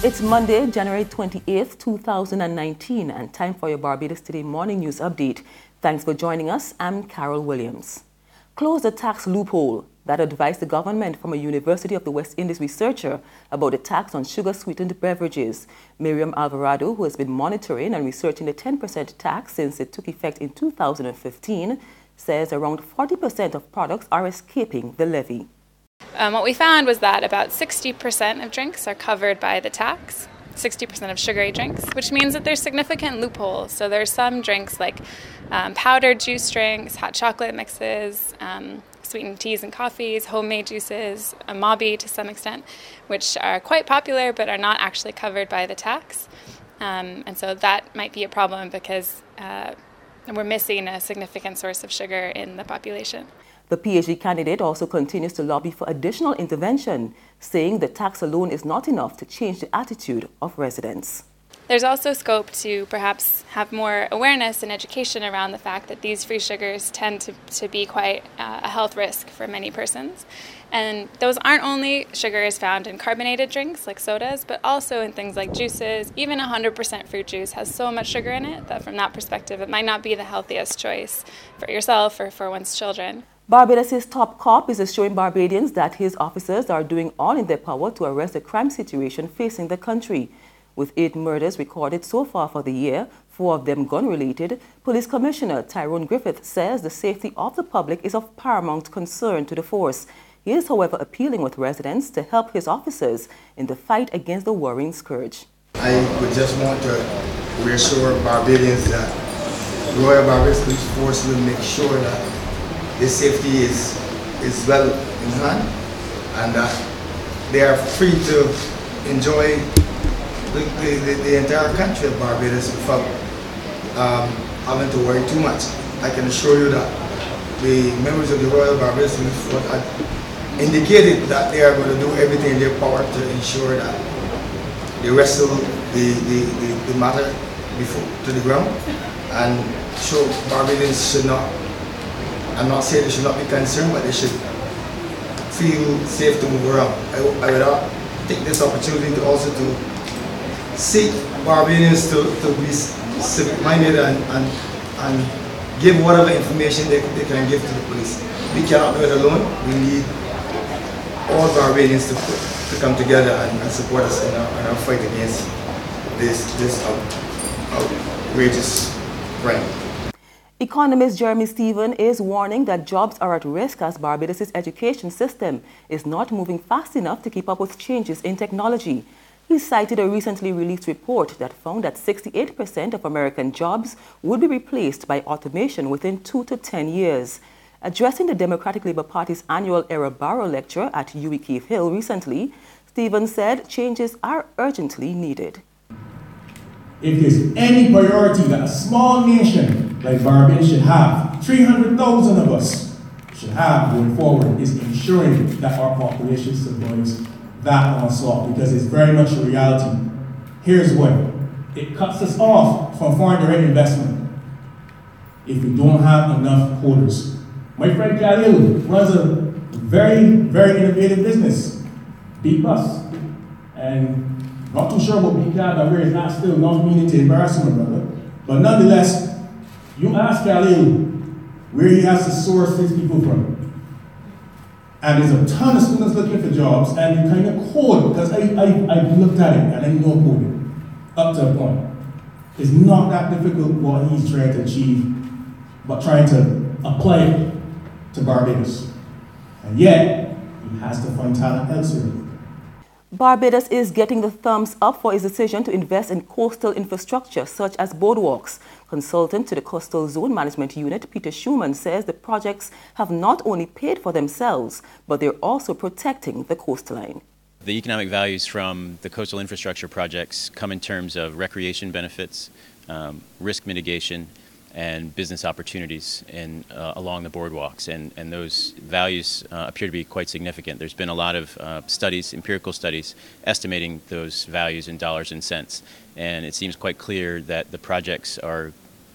It's Monday, January 28th, 2019, and time for your Barbados Today morning news update. Thanks for joining us. I'm Carol Williams. Close the tax loophole. That advice the government from a University of the West Indies researcher about the tax on sugar-sweetened beverages. Miriam Alvarado, who has been monitoring and researching the 10% tax since it took effect in 2015, says around 40% of products are escaping the levy. What we found was that about 60% of drinks are covered by the tax, 60% of sugary drinks, which means that there's significant loopholes. So there's some drinks like powdered juice drinks, hot chocolate mixes, sweetened teas and coffees, homemade juices, amabi to some extent, which are quite popular but are not actually covered by the tax. And so that might be a problem because we're missing a significant source of sugar in the population. The PhD candidate also continues to lobby for additional intervention, saying the tax alone is not enough to change the attitude of residents. There's also scope to perhaps have more awareness and education around the fact that these free sugars tend to be quite a health risk for many persons. And those aren't only sugars found in carbonated drinks like sodas, but also in things like juices. Even 100% fruit juice has so much sugar in it that from that perspective, it might not be the healthiest choice for yourself or for one's children. Barbados' top cop is assuring Barbadians that his officers are doing all in their power to arrest the crime situation facing the country. With 8 murders recorded so far for the year, 4 of them gun-related, Police Commissioner Tyrone Griffith says the safety of the public is of paramount concern to the force. He is, however, appealing with residents to help his officers in the fight against the worrying scourge. I would just want to reassure Barbadians that Royal Barbados Police Force will make sure that their safety is well in hand and that they are free to enjoy the entire country of Barbados without having to worry too much. I can assure you that the members of the Royal Barbados Police Force have indicated that they are going to do everything in their power to ensure that they wrestle the matter to the ground and show Barbadians should not. I'm not saying they should not be concerned, but they should feel safe to move around. I would take this opportunity to also to seek Barbadians to be civic-minded and give whatever information they can give to the police. We cannot do it alone. We need all Barbadians to come together and support us in our fight against this outrageous crime. Economist Jeremy Stephen is warning that jobs are at risk as Barbados' education system is not moving fast enough to keep up with changes in technology. He cited a recently released report that found that 68% of American jobs would be replaced by automation within 2 to 10 years. Addressing the Democratic Labour Party's annual Era Barrow lecture at UWI Cave Hill recently, Stephen said changes are urgently needed. If there's any priority that a small nation like Barbados should have, 300,000 of us should have going forward, is ensuring that our population survives that onslaught, because it's very much a reality. Here's why. It cuts us off from foreign direct investment if we don't have enough coders. My friend Khalil runs a very, very innovative business, B+. And not too sure what we can and where it's not still not meaning to embarrass my brother. But nonetheless, you ask Khalil where he has to source his people from. And there's a ton of students looking for jobs, and you kind of code, because I've looked at it and I know coding up to a point. It's not that difficult what he's trying to achieve, but trying to apply it to Barbados. And yet, he has to find talent elsewhere. Barbados is getting the thumbs up for its decision to invest in coastal infrastructure such as boardwalks. Consultant to the Coastal Zone Management Unit, Peter Schumann, says the projects have not only paid for themselves, but they're also protecting the coastline. The economic values from the coastal infrastructure projects come in terms of recreation benefits, risk mitigation, and business opportunities along the boardwalks, and those values appear to be quite significant. There's been a lot of studies, empirical studies, estimating those values in dollars and cents, and it seems quite clear that the projects are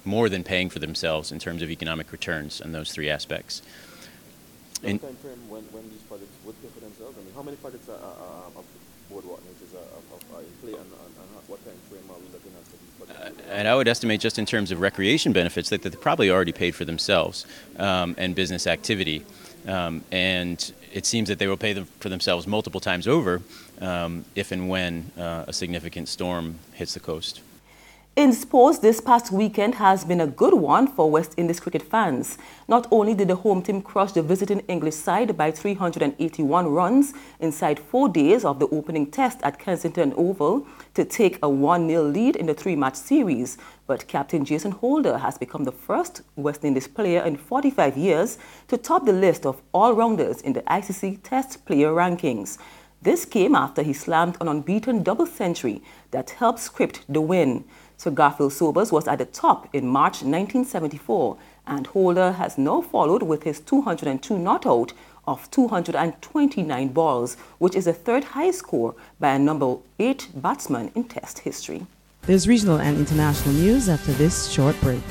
more than paying for themselves in terms of economic returns on those 3 aspects. In time frame when these projects would pay for themselves? I mean, how many projects of boardwalk nature are in play, and what time frame are we looking at for these projects? And I would estimate, just in terms of recreation benefits, that they probably already paid for themselves and business activity. And it seems that they will pay for themselves multiple times over if and when a significant storm hits the coast. In sports, this past weekend has been a good one for West Indies cricket fans. Not only did the home team crush the visiting English side by 381 runs inside 4 days of the opening test at Kensington Oval to take a 1-0 lead in the 3-match series, but Captain Jason Holder has become the first West Indies player in 45 years to top the list of all-rounders in the ICC Test player rankings. This came after he slammed an unbeaten double century that helped script the win. Sir Garfield Sobers was at the top in March 1974, and Holder has now followed with his 202 not out of 229 balls, which is the third highest score by a number 8 batsman in Test history. There's regional and international news after this short break.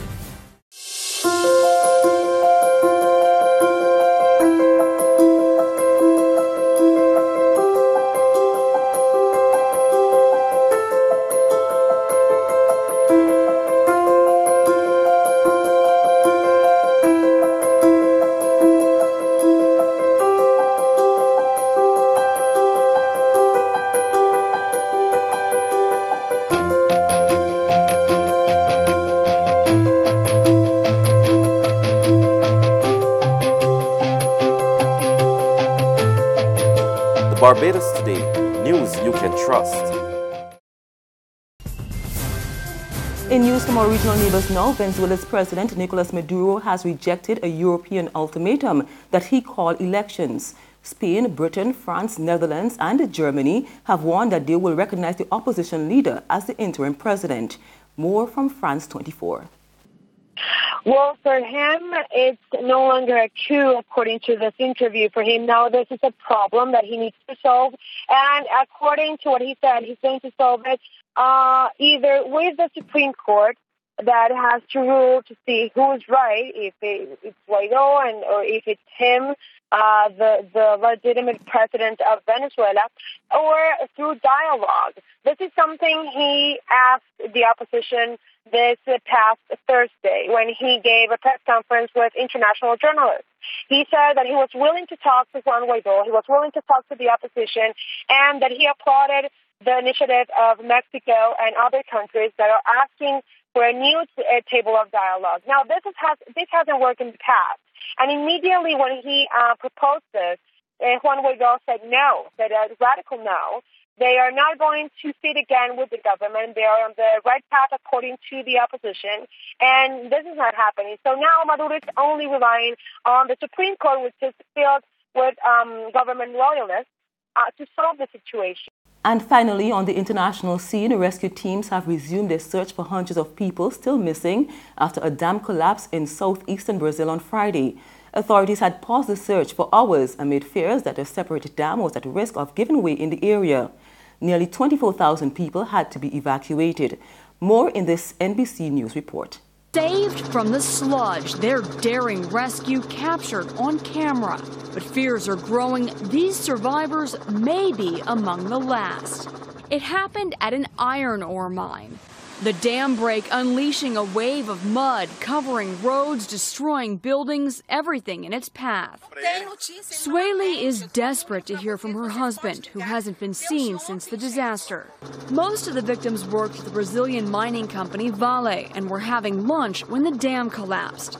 Barbados Today, news you can trust. In news from our regional neighbors now, Venezuela's President Nicolas Maduro has rejected a European ultimatum that he called elections. Spain, Britain, France, Netherlands and Germany have warned that they will recognize the opposition leader as the interim president. More from France 24. Well, for him, it's no longer a coup, according to this interview. For him, now this is a problem that he needs to solve. And according to what he said, he's going to solve it either with the Supreme Court that has to rule to see who's right, if it's Guaido or if it's him, the legitimate president of Venezuela, or through dialogue. This is something he asked the opposition this past Thursday when he gave a press conference with international journalists. He said that he was willing to talk to Juan Guaido, he was willing to talk to the opposition, and that he applauded the initiative of Mexico and other countries that are asking for a new table of dialogue. Now, this hasn't worked in the past. And immediately when he proposed this, Juan Guaido said no, said a radical no. They are not going to sit again with the government. They are on the right path according to the opposition, and this is not happening. So now Maduro is only relying on the Supreme Court, which is filled with government loyalists, to solve the situation. And finally, on the international scene, rescue teams have resumed their search for hundreds of people still missing after a dam collapse in southeastern Brazil on Friday. Authorities had paused the search for hours amid fears that a separate dam was at risk of giving way in the area. Nearly 24,000 people had to be evacuated. More in this NBC News report. Saved from the sludge, their daring rescue captured on camera. But fears are growing these survivors may be among the last. It happened at an iron ore mine. The dam break unleashing a wave of mud, covering roads, destroying buildings, everything in its path. Sueli is desperate to hear from her husband, who hasn't been seen since the disaster. Most of the victims worked for the Brazilian mining company Vale and were having lunch when the dam collapsed.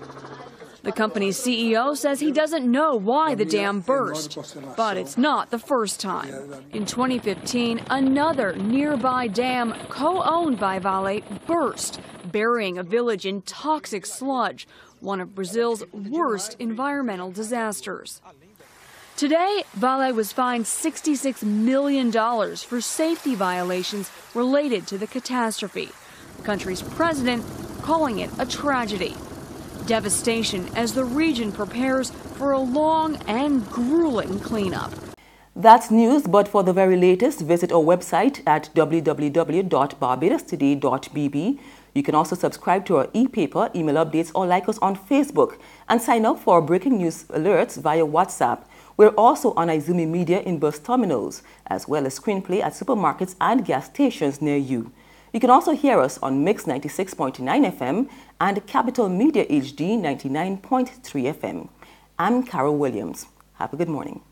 The company's CEO says he doesn't know why the dam burst, but it's not the first time. In 2015, another nearby dam, co-owned by Vale, burst, burying a village in toxic sludge, one of Brazil's worst environmental disasters. Today, Vale was fined $66 million for safety violations related to the catastrophe. The country's president calling it a tragedy. Devastation as the region prepares for a long and grueling cleanup. That's news, but for the very latest, visit our website at www.barbadostoday.bb. You can also subscribe to our e-paper, email updates, or like us on Facebook, and sign up for breaking news alerts via WhatsApp. We're also on Izumi Media in bus terminals, as well as screenplay at supermarkets and gas stations near you. You can also hear us on Mix 96.9 FM and Capital Media HD 99.3 FM. I'm Carol Williams. Have a good morning.